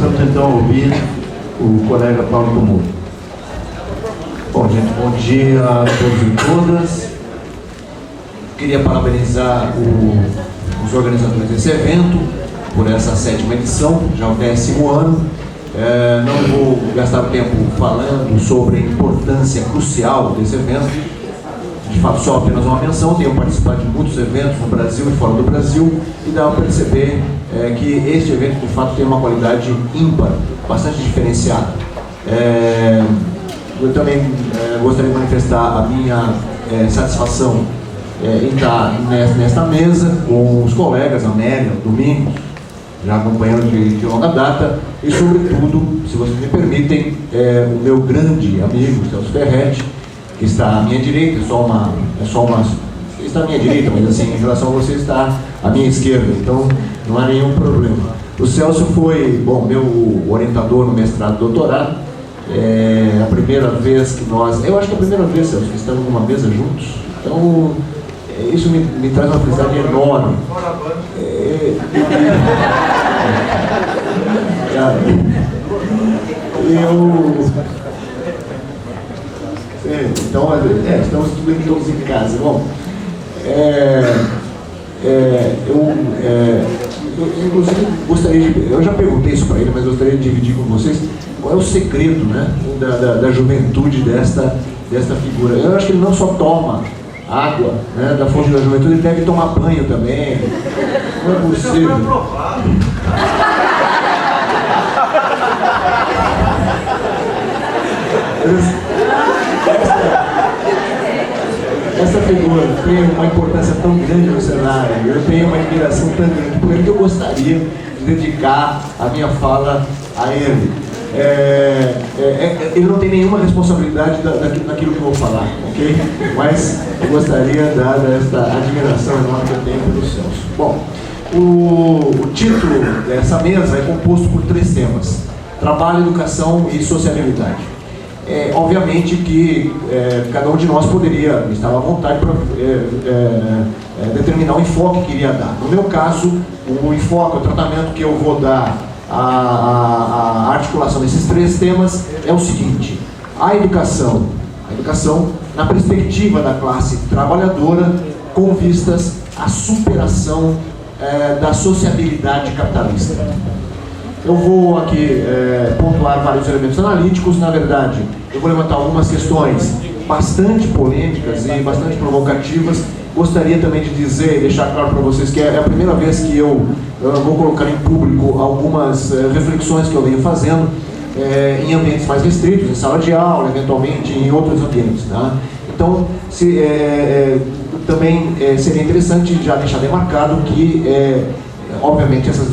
vamos então ouvir o colega Paulo Comum. Bom, gente, bom dia a todos e todas. Queria parabenizar os organizadores desse evento por essa 7ª edição, já o 10º ano. Não vou gastar tempo falando sobre a importância crucial desse evento. De fato, só apenas uma menção. Tenho participado de muitos eventos no Brasil e fora do Brasil, e dá para perceber que este evento, de fato, tem uma qualidade ímpar, bastante diferenciada. Eu também gostaria de manifestar a minha satisfação em estar nesta mesa com os colegas, Amélia, Domingos, já acompanhando de longa data, e sobretudo, se vocês me permitem, o meu grande amigo, Celso Ferretti, que está à minha direita, está à minha direita, mas assim, em relação a você está à minha esquerda, então não há nenhum problema. O Celso foi, bom, meu orientador no mestrado e doutorado. A primeira vez que eu acho que é a primeira vez, Celso, que estamos numa mesa juntos, então isso me traz uma felicidade enorme. Então, estamos todos em casa. Bom, inclusive gostaria eu já perguntei isso para ele, mas gostaria de dividir com vocês qual é o segredo, né, da juventude desta figura. Eu acho que ele não só toma água, né, da fonte da juventude, ele deve tomar banho também. Não é possível. Essa figura tem uma importância tão grande no cenário, eu tenho uma admiração tão grande por ele que eu gostaria de dedicar a minha fala a ele. Ele não tem nenhuma responsabilidade naquilo que eu vou falar, ok? Mas eu gostaria, dada esta admiração enorme que eu tenho pelo Celso. Bom, o título dessa mesa é composto por 3 temas: trabalho, educação e sociabilidade. Obviamente que cada um de nós poderia estar à vontade para determinar o enfoque que iria dar. No meu caso, o enfoque, o tratamento que eu vou dar à articulação desses 3 temas é o seguinte: a educação na perspectiva da classe trabalhadora, com vistas à superação da sociabilidade capitalista. Eu vou aqui pontuar vários elementos analíticos. Na verdade, eu vou levantar algumas questões bastante polêmicas e bastante provocativas. Gostaria também de dizer e deixar claro para vocês que é a primeira vez que eu vou colocar em público algumas reflexões que eu venho fazendo em ambientes mais restritos, em sala de aula, eventualmente em outros ambientes, tá? Então, também seria interessante já deixar demarcado que obviamente essas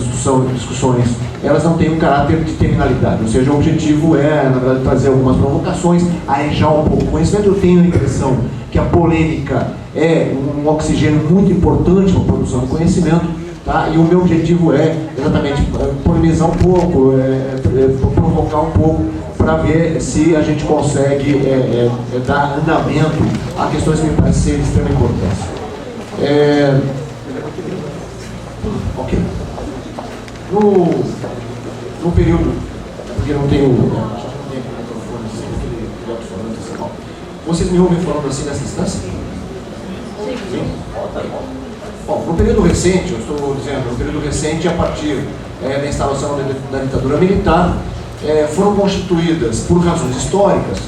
discussões elas não têm um caráter de terminalidade, ou seja, o objetivo é, na verdade, trazer algumas provocações, arejar um pouco o conhecimento. Eu tenho a impressão que a polêmica é um oxigênio muito importante para a produção do conhecimento, tá? E o meu objetivo é exatamente polemizar um pouco, provocar um pouco, para ver se a gente consegue dar andamento a questões que me parecem ser de extrema importância. Ok. No período, porque não tenho microfone assim, vocês me ouvem falando assim nessa instância? Sim? Bom, no período recente, eu estou dizendo, no período recente, a partir da instalação da ditadura militar, foram constituídas, por razões históricas,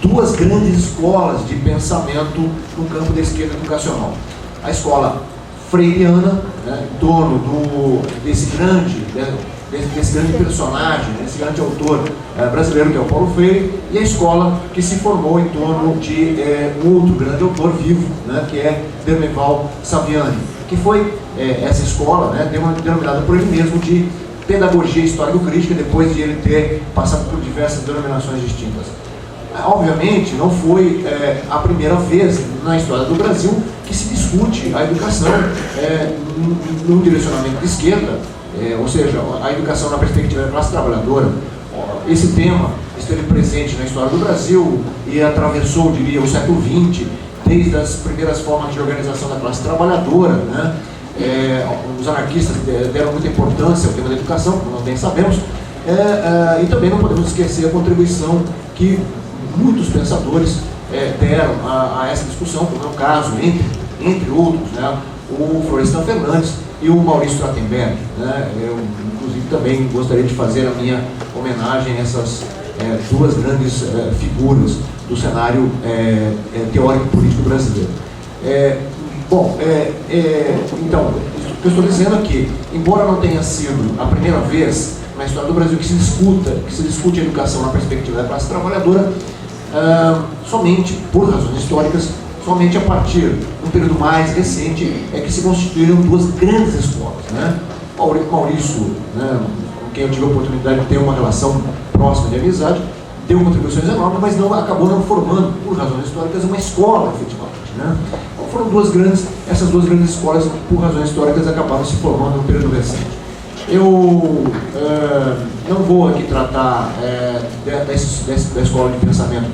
2 grandes escolas de pensamento no campo da esquerda educacional. A escola freiriana, né, em torno desse grande personagem, desse grande autor brasileiro que é o Paulo Freire, e a escola que se formou em torno de um outro grande autor vivo, né, que é Dermeval Saviani, que foi essa escola, né, denominada por ele mesmo de pedagogia histórico-crítica, depois de ele ter passado por diversas denominações distintas. Obviamente, não foi a primeira vez na história do Brasil que se discute a educação num direcionamento de esquerda, ou seja, a educação na perspectiva da classe trabalhadora. Esse tema esteve presente na história do Brasil e atravessou, diria, o século XX, desde as primeiras formas de organização da classe trabalhadora, né? Os anarquistas deram muita importância ao tema da educação, como nós bem sabemos, E também não podemos esquecer a contribuição que muitos pensadores deram a essa discussão, como é o caso, entre outros, né, o Florestan Fernandes e o Maurício Trachtenberg, né. Eu, inclusive, também gostaria de fazer a minha homenagem a essas duas grandes figuras do cenário teórico político brasileiro. Então, o que eu estou dizendo é que, embora não tenha sido a primeira vez na história do Brasil que se discute a educação na perspectiva da classe trabalhadora, somente, por razões históricas, somente a partir de um período mais recente é que se constituíram duas grandes escolas, né? Maurício, né, com quem eu tive a oportunidade de ter uma relação próxima de amizade, deu contribuições enormes, mas acabou não formando, por razões históricas, uma escola, efetivamente, né? Então foram essas duas grandes escolas, por razões históricas, acabaram se formando no período recente. Eu não vou aqui tratar da escola de pensamento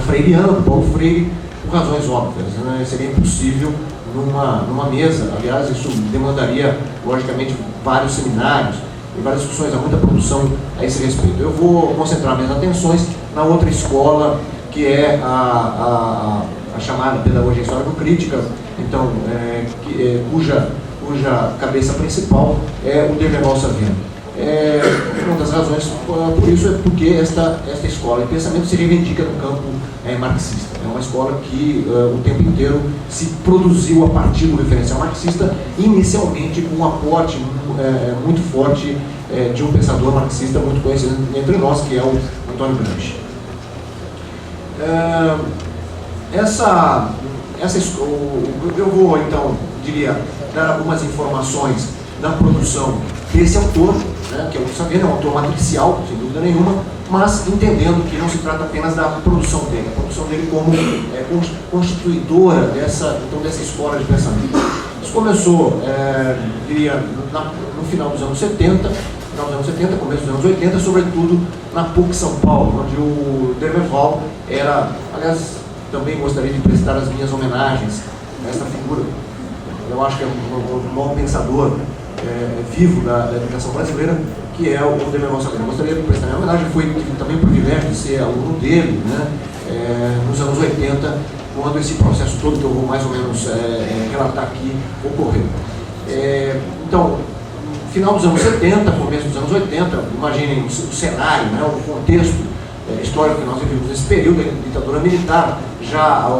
freiriana, do Paulo Freire, por razões óbvias, né? Seria impossível numa mesa, aliás, isso demandaria, logicamente, vários seminários e várias discussões, há muita produção a esse respeito. Eu vou concentrar minhas atenções na outra escola, que é a chamada Pedagogia Histórico-Crítica, então, cuja cabeça principal é o Demerval Saviano. Uma das razões por isso é porque esta escola de pensamento se reivindica no campo marxista. É uma escola que o tempo inteiro se produziu a partir do referencial marxista, inicialmente com um aporte muito forte de um pensador marxista muito conhecido entre nós, que é o Antônio Gramsci. Eu vou, então, dar algumas informações da produção desse autor, né, que é o Saviano, é um autor matricial, sem dúvida nenhuma, mas entendendo que não se trata apenas da produção dele, a produção dele como constituidora dessa escola de pensamento. Isso começou, no final dos anos 70, começo dos anos 80, sobretudo na PUC São Paulo, onde o Demerval era, aliás, também gostaria de prestar as minhas homenagens a essa figura. Eu acho que é o maior pensador vivo da educação brasileira, que é o Demerval Saviano. Gostaria de prestar minha homenagem, tive também o privilégio de ser aluno dele, né, nos anos 80, quando esse processo todo que eu vou mais ou menos relatar aqui ocorreu. Então, final dos anos 70, começo dos anos 80, imaginem o cenário, né, o contexto histórico que nós vivemos nesse período, da ditadura militar, já a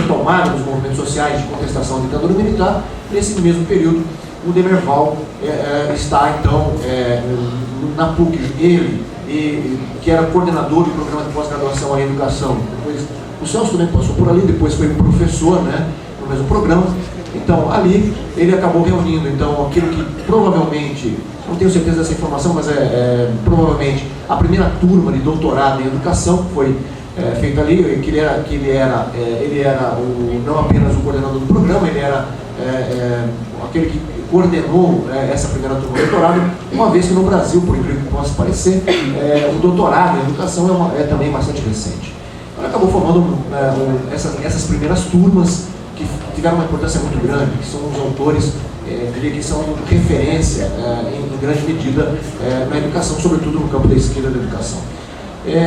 retomada dos movimentos sociais de contestação à ditadura militar. Nesse mesmo período, o Demerval está, então, na PUC, ele, que era coordenador do programa de pós-graduação em educação. Depois, o Celso também passou por ali, depois foi professor, né, no mesmo programa. Então, ali, ele acabou reunindo, então, aquilo que provavelmente, não tenho certeza dessa informação, mas provavelmente a primeira turma de doutorado em educação foi feita ali, que ele era não apenas o coordenador do programa, ele era aquele que coordenou essa primeira turma de doutorado, uma vez que no Brasil, por incrível que possa parecer, o doutorado em educação é também bastante recente. Ele acabou formando essas primeiras turmas, que tiveram uma importância muito grande, que são os autores, diria que são referência em grande medida na educação, sobretudo no campo da esquerda da educação.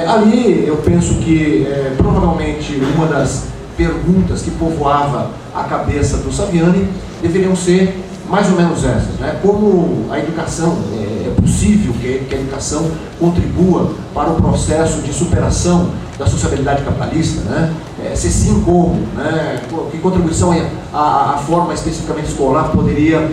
Ali eu penso que provavelmente uma das perguntas que povoava a cabeça do Saviani deveriam ser mais ou menos essas, né? Como a educação, é possível que a educação contribua para o processo de superação da sociabilidade capitalista, né? Se sim, como, né? Que contribuição a forma especificamente escolar poderia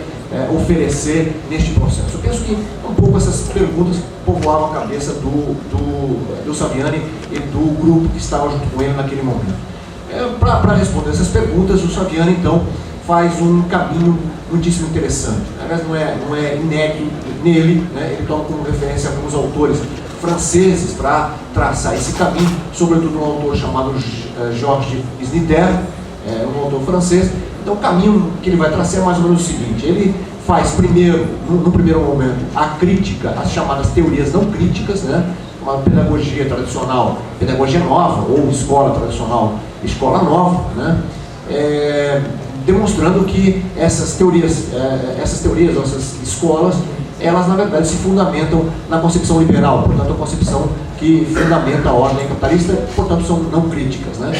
oferecer neste processo? Eu penso que um pouco essas perguntas povoavam a cabeça do Saviani e do grupo que estava junto com ele naquele momento. Para responder essas perguntas, o Saviani, então, faz um caminho muitíssimo interessante. Aliás, não é inédito nele, né? Ele toma como referência alguns autores franceses para traçar esse caminho, sobretudo um autor chamado Georges Snider, um autor francês. Então, o caminho que ele vai traçar é mais ou menos o seguinte: ele faz primeiro, no primeiro momento, a crítica às chamadas teorias não críticas, né? Uma pedagogia tradicional, pedagogia nova, ou escola tradicional, escola nova, né? Demonstrando que essas teorias, essas escolas, elas na verdade se fundamentam na concepção liberal, portanto a concepção que fundamenta a ordem capitalista, portanto são não críticas, né?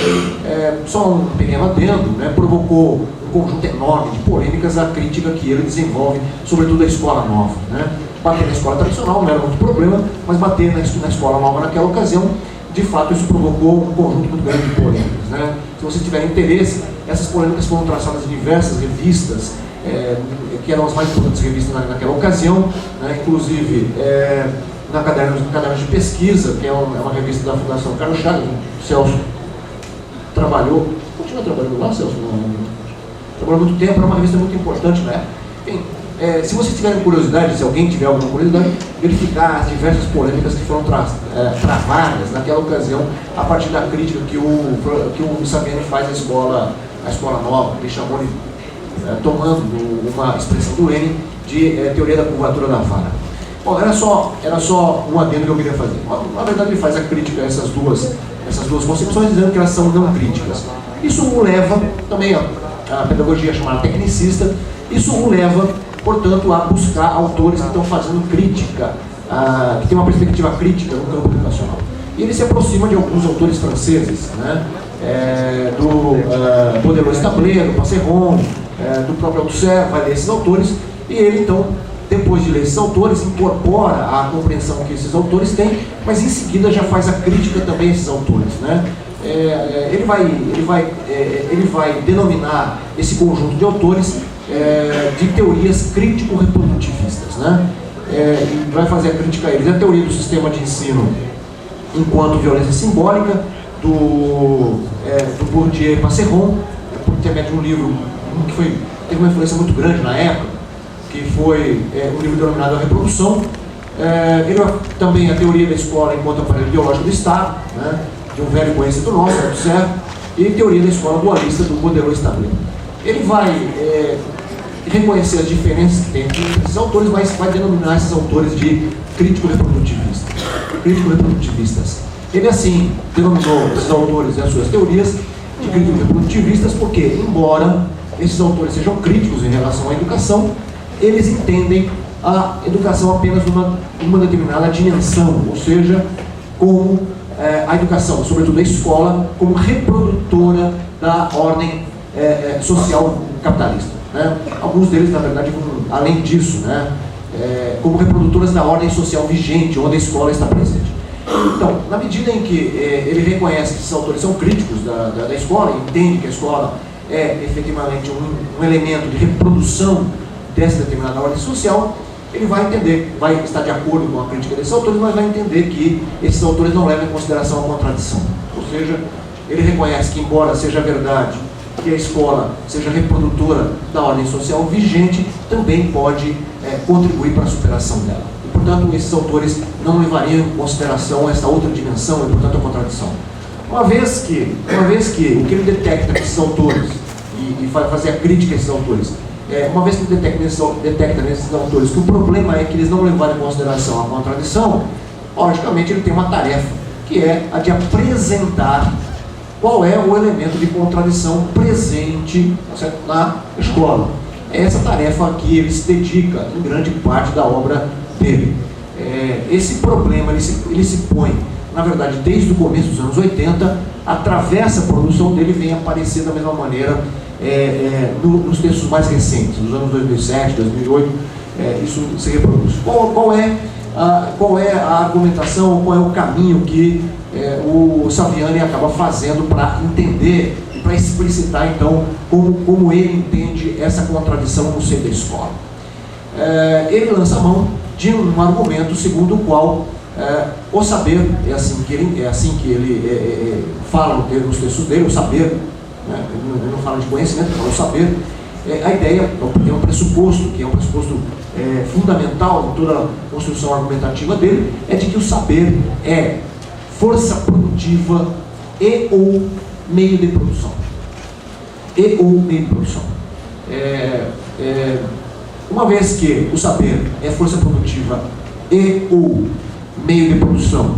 Só um pequeno adendo, né? Provocou um conjunto enorme de polêmicas a crítica que ele desenvolve, sobretudo a escola nova, né? Bater na escola tradicional não era muito problema, mas bater na escola nova naquela ocasião, de fato isso provocou um conjunto muito grande de polêmicas, né? Se você tiver interesse, essas polêmicas foram traçadas em diversas revistas, que eram as mais importantes revistas naquela ocasião, né? Inclusive na Cadernos de Pesquisa, que é uma revista da Fundação Carlos Chagas. O Celso continua trabalhando lá, Celso? Trabalhou muito tempo, era uma revista muito importante, né? Enfim, se vocês tiverem curiosidade, se alguém tiver alguma curiosidade, verificar as diversas polêmicas que foram travadas naquela ocasião, a partir da crítica que o Saviani faz à escola nova, que ele chamou de, tomando uma expressão do Lenin, de teoria da curvatura da vara. Bom, era só um adendo que eu queria fazer. Na verdade, ele faz a crítica a essas duas concepções, dizendo que elas são não críticas. Isso o leva, também a pedagogia chamada tecnicista, isso o leva, portanto, a buscar autores que estão fazendo crítica, que tem uma perspectiva crítica no campo educacional. E ele se aproxima de alguns autores franceses, né? Do Baudelaire, do Passeron, do próprio Althusser, vai ler esses autores, e ele, então, depois de ler esses autores, incorpora a compreensão que esses autores têm, mas em seguida já faz a crítica também a esses autores, né? Ele vai denominar esse conjunto de autores de teorias crítico-reprodutivistas, né? E vai fazer a crítica a eles. A teoria do sistema de ensino enquanto violência simbólica, do Bourdieu e Passeron, por intermédio de um livro que teve uma influência muito grande na época, que foi um livro denominado A Reprodução. Ele também a teoria da escola enquanto aparelho biológico do Estado, né? De um velho conhecido nosso, Althusser, e teoria da escola dualista do Baudelaire. Ele vai reconhecer as diferenças que tem entre esses autores, mas vai denominar esses autores de crítico-reprodutivistas. Ele, assim, denominou esses autores e as suas teorias de crítico-reprodutivistas porque, embora esses autores sejam críticos em relação à educação, eles entendem a educação apenas numa determinada dimensão, ou seja, como a educação, sobretudo a escola, como reprodutora da ordem social capitalista, né? Alguns deles, na verdade, vão além disso, né? Como reprodutoras da ordem social vigente, onde a escola está presente. Então, na medida em que ele reconhece que esses autores são críticos da escola, entende que a escola é efetivamente um elemento de reprodução dessa determinada ordem social, ele vai entender, vai estar de acordo com a crítica desses autores, mas vai entender que esses autores não levam em consideração a contradição. Ou seja, ele reconhece que, embora seja verdade que a escola seja reprodutora da ordem social vigente, também pode contribuir para a superação dela. E, portanto, esses autores não levariam em consideração essa outra dimensão e, portanto, a contradição. Uma vez que o que ele detecta nesses autores, e vai fazer a crítica a esses autores, uma vez que ele detecta nesses autores que o problema é que eles não levaram em consideração a contradição, logicamente ele tem uma tarefa, que é a de apresentar qual é o elemento de contradição presente, certo, na escola. É essa tarefa a que ele se dedica em grande parte da obra dele. Esse problema ele se põe, na verdade, desde o começo dos anos 80, atravessa a produção dele, vem aparecer da mesma maneira nos textos mais recentes, nos anos 2007, 2008, isso se reproduz. Qual é a argumentação, qual é o caminho que o Saviani acaba fazendo para entender e para explicitar, então, como ele entende essa contradição no seio da escola? Ele lança a mão de um argumento segundo o qual o saber, é assim que ele fala nos textos dele, o saber, né? Ele não fala de conhecimento, ele fala o saber. A ideia é um pressuposto, que é um pressuposto fundamental em toda a construção argumentativa dele, é de que o saber é força produtiva e ou meio de produção. Uma vez que o saber é força produtiva e ou meio de produção,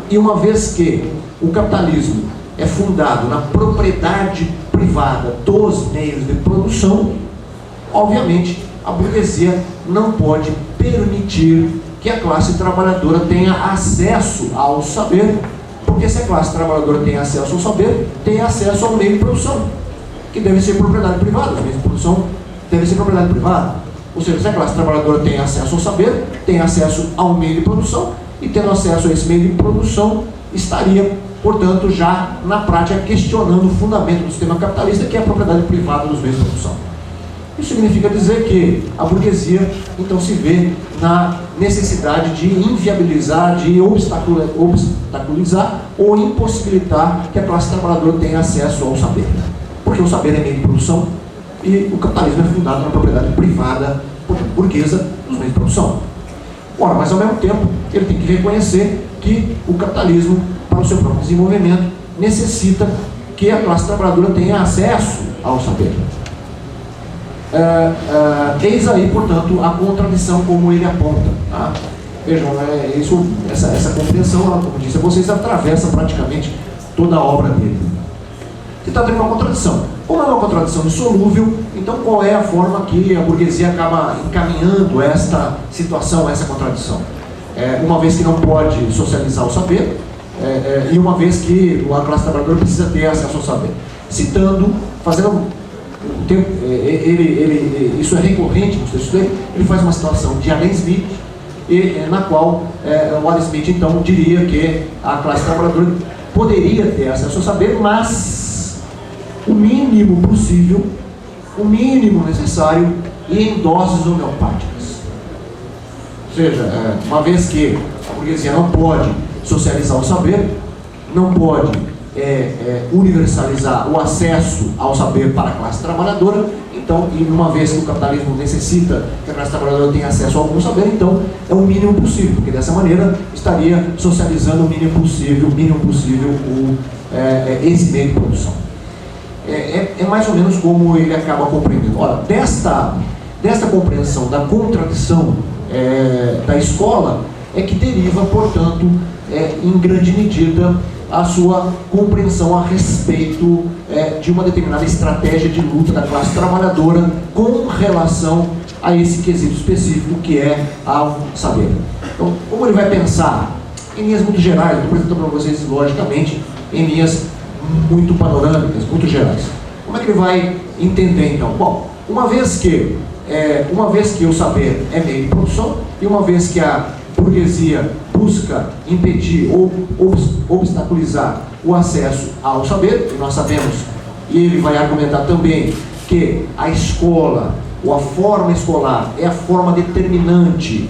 e uma vez que o capitalismo é fundado na propriedade privada dos meios de produção, obviamente a burguesia não pode permitir que a classe trabalhadora tenha acesso ao saber, porque se a classe trabalhadora tem acesso ao saber, tem acesso ao meio de produção, que deve ser propriedade privada. Os meios de produção devem ser propriedade privada. Ou seja, se a classe trabalhadora tem acesso ao saber, tem acesso ao meio de produção, e tendo acesso a esse meio de produção, estaria, portanto, já na prática questionando o fundamento do sistema capitalista, que é a propriedade privada dos meios de produção. Isso significa dizer que a burguesia, então, se vê na necessidade de inviabilizar, de obstaculizar ou impossibilitar que a classe trabalhadora tenha acesso ao saber. Porque o saber é meio de produção e o capitalismo é fundado na propriedade privada, burguesa, dos meios de produção. Ora, mas ao mesmo tempo, ele tem que reconhecer que o capitalismo, para o seu próprio desenvolvimento, necessita que a classe trabalhadora tenha acesso ao saber. Eis aí, portanto, a contradição como ele aponta. Tá? Vejam, essa compreensão, como disse a vocês, atravessa praticamente toda a obra dele. Se trata de uma contradição. Como é uma contradição insolúvel, então qual é a forma que a burguesia acaba encaminhando esta situação, essa contradição? Uma vez que não pode socializar o saber, e uma vez que a classe trabalhadora precisa ter acesso ao saber. Citando, fazendo... isso é recorrente no texto dele, ele faz uma situação de Adam Smith, na qual o Adam Smith então diria que a classe trabalhadora poderia ter acesso ao saber, mas o mínimo possível, o mínimo necessário e em doses homeopáticas. Ou seja, uma vez que a burguesia não pode socializar o saber, não pode universalizar o acesso ao saber para a classe trabalhadora, então, e uma vez que o capitalismo necessita que a classe trabalhadora tenha acesso a algum saber, então é o mínimo possível, porque dessa maneira estaria socializando o mínimo possível esse meio de produção. É mais ou menos como ele acaba compreendendo. Ora, desta compreensão da contradição da escola é que deriva, portanto, em grande medida, a sua compreensão a respeito de uma determinada estratégia de luta da classe trabalhadora com relação a esse quesito específico que é ao saber. Então, como ele vai pensar em linhas muito gerais, estou apresentando para vocês, logicamente, em linhas muito panorâmicas, muito gerais. Como é que ele vai entender, então? Bom, uma vez que o saber é meio de produção, e uma vez que a burguesia busca impedir ou obstaculizar o acesso ao saber, e nós sabemos, e ele vai argumentar também, que a escola, ou a forma escolar, é a forma determinante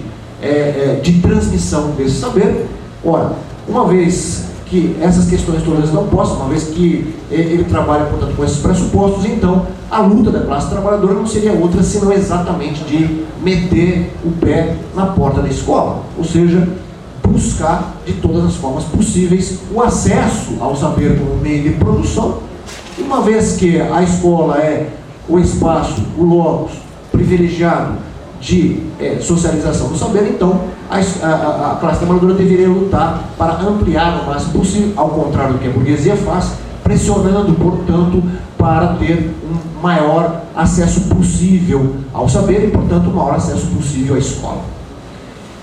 de transmissão desse saber. Ora, uma vez que essas questões todas não postam, uma vez que ele trabalha, portanto, com esses pressupostos, então a luta da classe trabalhadora não seria outra senão exatamente de meter o pé na porta da escola, ou seja, buscar de todas as formas possíveis o acesso ao saber como meio de produção. E uma vez que a escola é o espaço, o locus privilegiado de socialização do saber, então a classe trabalhadora deveria lutar para ampliar o máximo possível, ao contrário do que a burguesia faz, pressionando, portanto, para ter um maior acesso possível ao saber e, portanto, um maior acesso possível à escola.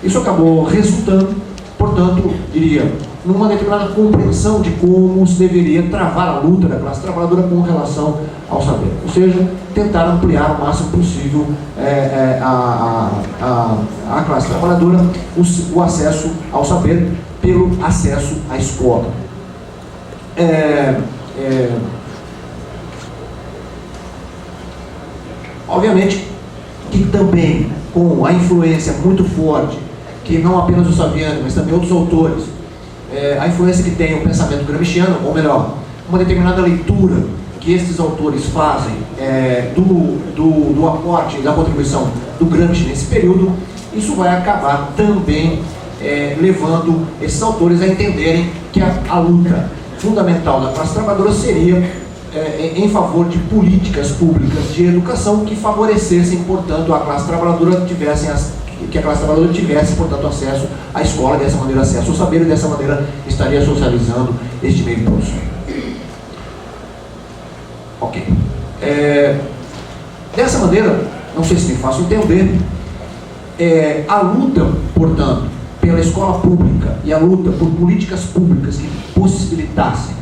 Isso acabou resultando, portanto, diria, numa determinada compreensão de como se deveria travar a luta da classe trabalhadora com relação ao saber. Ou seja, tentar ampliar o máximo possível a classe trabalhadora, o acesso ao saber pelo acesso à escola. Obviamente que também com a influência muito forte, que não apenas o Saviano, mas também outros autores, a influência que tem o pensamento gramsciano, ou melhor, uma determinada leitura que esses autores fazem do aporte, da contribuição do Gramsci nesse período, isso vai acabar também levando esses autores a entenderem que a luta fundamental da classe trabalhadora seria em favor de políticas públicas de educação que favorecessem, portanto, a classe trabalhadora que a classe trabalhadora tivesse, portanto, acesso à escola, dessa maneira acesso ao saber, e dessa maneira estaria socializando este meio de produção. Ok. Dessa maneira, não sei se me faço entender, a luta, portanto, pela escola pública e a luta por políticas públicas que possibilitassem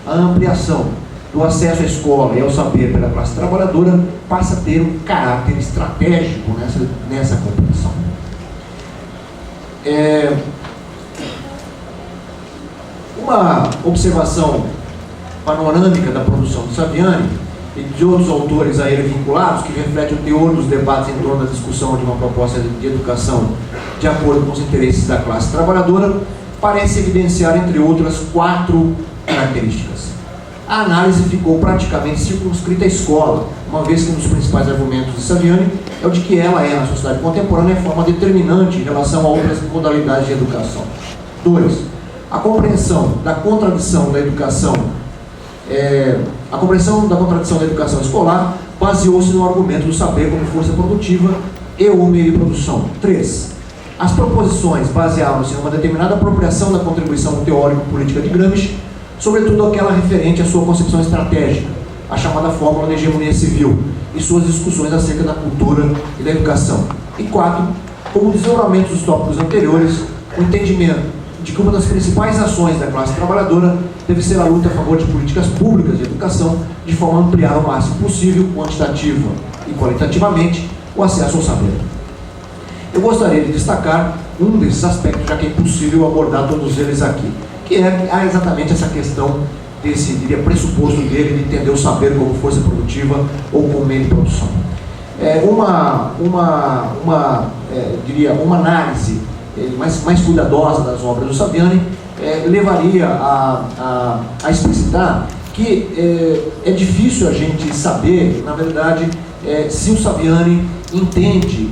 a ampliação do acesso à escola e ao saber pela classe trabalhadora passa a ter um caráter estratégico nessa compreensão. Uma observação panorâmica da produção do Saviani e de outros autores a ele vinculados, que reflete o teor dos debates em torno da discussão de uma proposta de educação de acordo com os interesses da classe trabalhadora, parece evidenciar, entre outras, 4 características. A análise ficou praticamente circunscrita à escola, uma vez que um dos principais argumentos de Saviani é o de que ela é, na sociedade contemporânea, forma determinante em relação a outras modalidades de educação. 2. A compreensão da contradição da educação escolar baseou-se no argumento do saber como força produtiva e o meio de produção. 3. As proposições baseavam-se em uma determinada apropriação da contribuição teórico-política de Gramsci, sobretudo aquela referente à sua concepção estratégica, a chamada fórmula da hegemonia civil, e suas discussões acerca da cultura e da educação. E 4. Como desdobramento dos tópicos anteriores, o entendimento de que uma das principais ações da classe trabalhadora deve ser a luta a favor de políticas públicas de educação, de forma a ampliar o máximo possível, quantitativa e qualitativamente, o acesso ao saber. Eu gostaria de destacar um desses aspectos, já que é impossível abordar todos eles aqui, que é exatamente essa questão desse, diria, pressuposto dele de entender o saber como força produtiva ou como meio de produção. Uma análise mais cuidadosa das obras do Saviani levaria a explicitar que é difícil a gente saber, na verdade, se o Saviani entende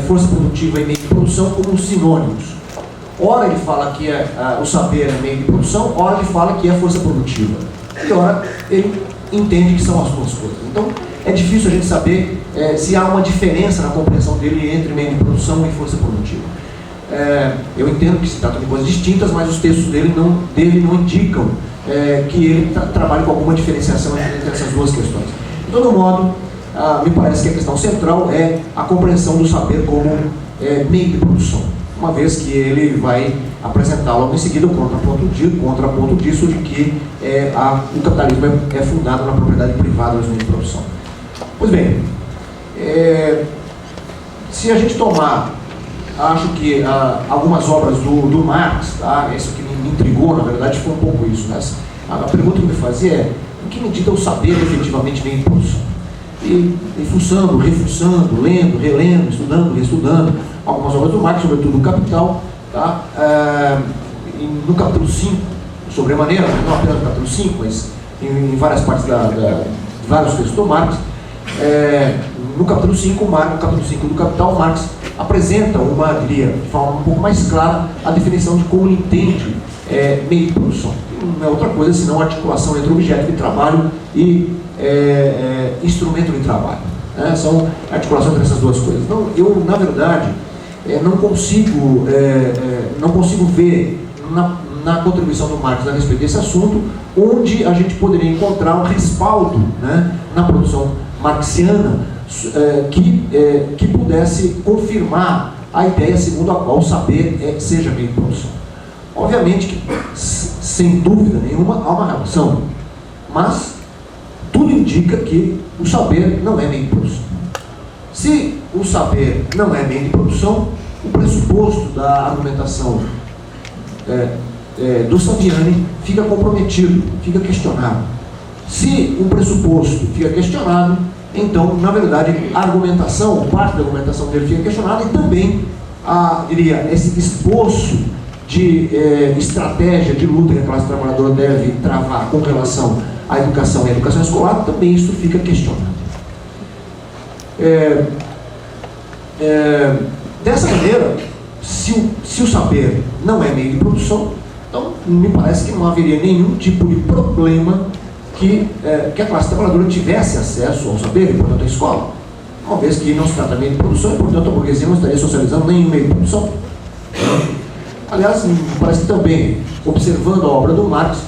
força produtiva e meio de produção como sinônimos. Ora ele fala que o saber é meio de produção, ora ele fala que é força produtiva. E ora ele entende que são as duas coisas. Então é difícil a gente saber se há uma diferença na compreensão dele entre meio de produção e força produtiva. Eu entendo que se trata de coisas distintas, mas os textos dele não indicam que ele trabalhe com alguma diferenciação entre essas duas questões. De todo modo, me parece que a questão central é a compreensão do saber como meio de produção, uma vez que ele vai apresentar logo em seguida o contraponto disso de que o capitalismo é fundado na propriedade privada dos meios de produção. Pois bem, se a gente tomar, acho que algumas obras do Marx, isso que me intrigou, na verdade, foi um pouco isso, né? A pergunta que me fazia é: em que medida o saber efetivamente meio de produção? E fuçando, refuçando, lendo, relendo, estudando, reestudando algumas obras do Marx, sobretudo o Capital, no capítulo 5, sobremaneira, não apenas no capítulo 5, mas em várias partes de vários textos do Marx. No capítulo 5 do Capital, Marx apresenta de forma um pouco mais clara a definição de como ele entende meio de produção. Não é outra coisa senão a articulação entre objeto de trabalho e instrumento de trabalho. São articulações entre essas duas coisas. Então, eu, na verdade, não consigo ver na contribuição do Marx a respeito desse assunto onde a gente poderia encontrar um respaldo, né, na produção marxiana que pudesse confirmar a ideia segundo a qual o saber seja meio de produção. Obviamente que, sem dúvida nenhuma, há uma relação, mas tudo indica que o saber não é meio de produção. Se o saber não é meio de produção, o pressuposto da argumentação do Saviani fica comprometido, fica questionado. Se o pressuposto fica questionado, então, na verdade, parte da argumentação dele fica questionada e também, esse esboço de estratégia de luta que a classe trabalhadora deve travar com relação à educação e à educação escolar, também isso fica questionado. Dessa maneira, se o saber não é meio de produção, então me parece que não haveria nenhum tipo de problema que a classe trabalhadora tivesse acesso ao saber e, portanto, à escola, uma vez que não se trata de meio de produção e, portanto, a burguesia não estaria socializando nenhum meio de produção. Aliás, me parece que também, observando a obra do Marx,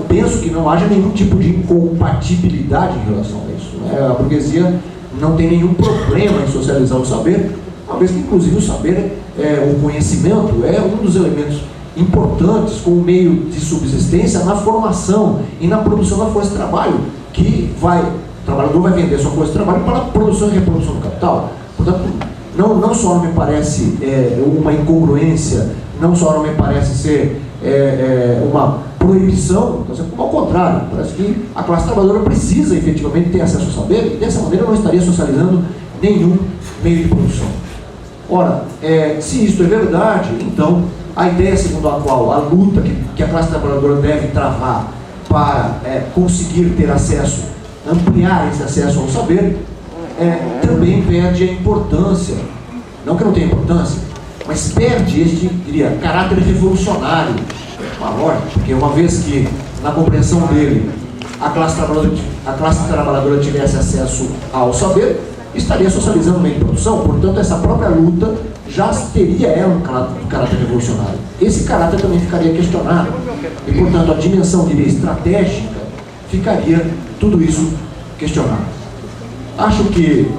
penso que não haja nenhum tipo de incompatibilidade em relação a isso, né? A burguesia não tem nenhum problema em socializar o saber, uma vez que inclusive o saber, o conhecimento é um dos elementos importantes como meio de subsistência na formação e na produção da força de trabalho, que o trabalhador vai vender sua força de trabalho para a produção e reprodução do capital. Portanto, não só não me parece uma incongruência, não só não me parece ser uma proibição, como ao contrário, parece que a classe trabalhadora precisa efetivamente ter acesso ao saber, e dessa maneira não estaria socializando nenhum meio de produção. Ora, se isso é verdade, então a ideia segundo a qual a luta que a classe trabalhadora deve travar para conseguir ter acesso, ampliar esse acesso ao saber, também perde a importância, não que não tenha importância, mas perde este, diria, caráter revolucionário, uma lógica, porque uma vez que na compreensão dele a classe trabalhadora tivesse acesso ao saber, estaria socializando o meio de produção, portanto essa própria luta já teria um caráter revolucionário. Esse caráter também ficaria questionado e, portanto, a dimensão, diria, estratégica, ficaria tudo isso questionado. Acho que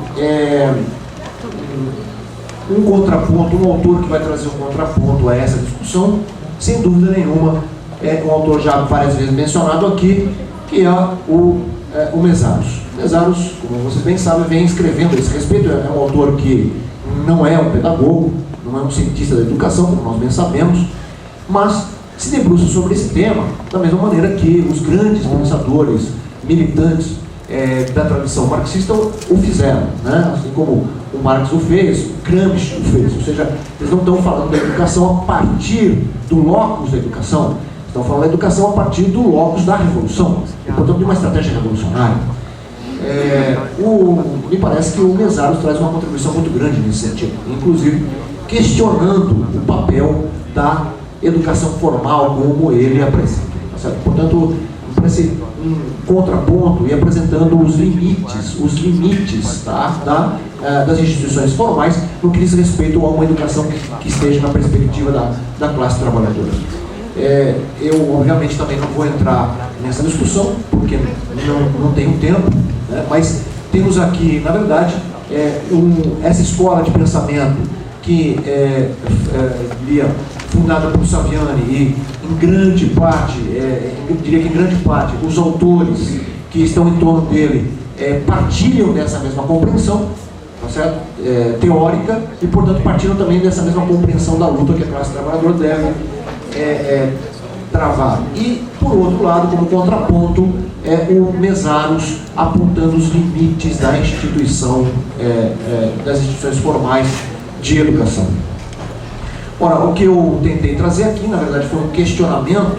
um contraponto, um autor que vai trazer um contraponto a essa discussão, sem dúvida nenhuma, é um autor já várias vezes mencionado aqui, que é o Mesaros. Mesaros, como vocês bem sabem, vem escrevendo a esse respeito. É um autor que não é um pedagogo, não é um cientista da educação, como nós bem sabemos, mas se debruça sobre esse tema da mesma maneira que os grandes pensadores, militantes da tradição marxista o fizeram, né? Assim como o Marx o fez, o Gramsci o fez. Ou seja, eles não estão falando da educação a partir do locus da educação, estão falando da educação a partir do locus da revolução, e, portanto, de uma estratégia revolucionária. Me parece que o Mesaros traz uma contribuição muito grande nesse sentido, inclusive questionando o papel da educação formal como ele apresenta. Tá certo? Portanto, me parece um contraponto e apresentando os limites tá, das instituições formais no que diz respeito a uma educação que esteja na perspectiva da classe trabalhadora. Eu, obviamente, também não vou entrar nessa discussão, porque não tenho tempo, né? Mas temos aqui, na verdade, essa escola de pensamento que fundada por Saviani e, em grande parte, eu diria que em grande parte, os autores que estão em torno dele partilham dessa mesma compreensão, tá certo? Teórica, e, portanto, partilham também dessa mesma compreensão da luta que a classe trabalhadora deve travar. E, por outro lado, como contraponto, o Mesaros apontando os limites da instituição, das instituições formais de educação. Ora, o que eu tentei trazer aqui, na verdade, foi um questionamento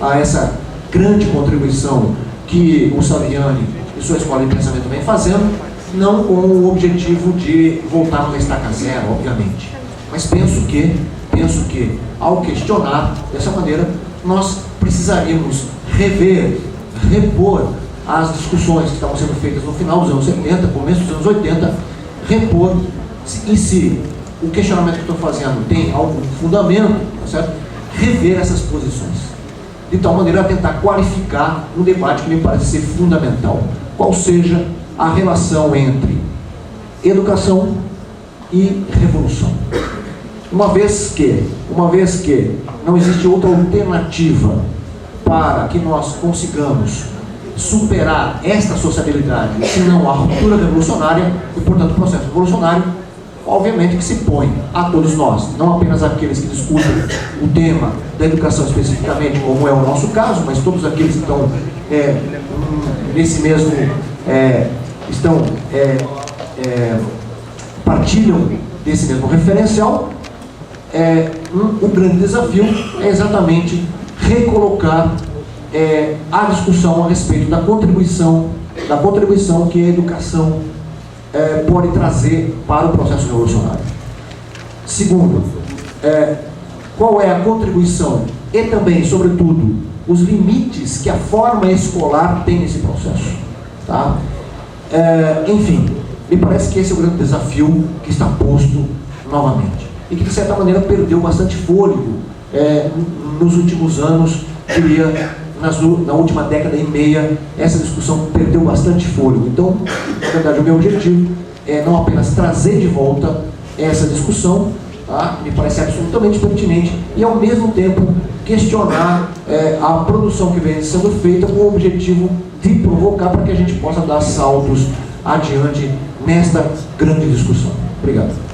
a essa grande contribuição que o Saviani e sua escola de pensamento vem fazendo, não com o objetivo de voltar a estaca zero, obviamente, mas penso que, ao questionar dessa maneira, nós precisaríamos repor as discussões que estavam sendo feitas no final dos anos 70, começo dos anos 80, repor em si o questionamento que estou fazendo tem algum fundamento, tá certo? Rever essas posições, de tal maneira a tentar qualificar um debate que me parece ser fundamental, qual seja a relação entre educação e revolução. Uma vez que não existe outra alternativa para que nós consigamos superar esta sociabilidade, senão a ruptura revolucionária, e, portanto, o processo revolucionário, obviamente que se põe a todos nós, não apenas aqueles que discutem o tema da educação especificamente, como é o nosso caso, mas todos aqueles que estão nesse mesmo, partilham desse mesmo referencial. O grande desafio é exatamente recolocar a discussão a respeito da contribuição que a educação pode trazer para o processo revolucionário. Segundo, qual é a contribuição e também, sobretudo, os limites que a forma escolar tem nesse processo. Tá? Enfim, me parece que esse é o grande desafio que está posto novamente e que, de certa maneira, perdeu bastante fôlego nos últimos anos, diria, na última década e meia, essa discussão perdeu bastante fôlego. Então, na verdade, o meu objetivo é não apenas trazer de volta essa discussão, tá? Me parece absolutamente pertinente, e ao mesmo tempo questionar a produção que vem sendo feita com o objetivo de provocar para que a gente possa dar saltos adiante nesta grande discussão. Obrigado.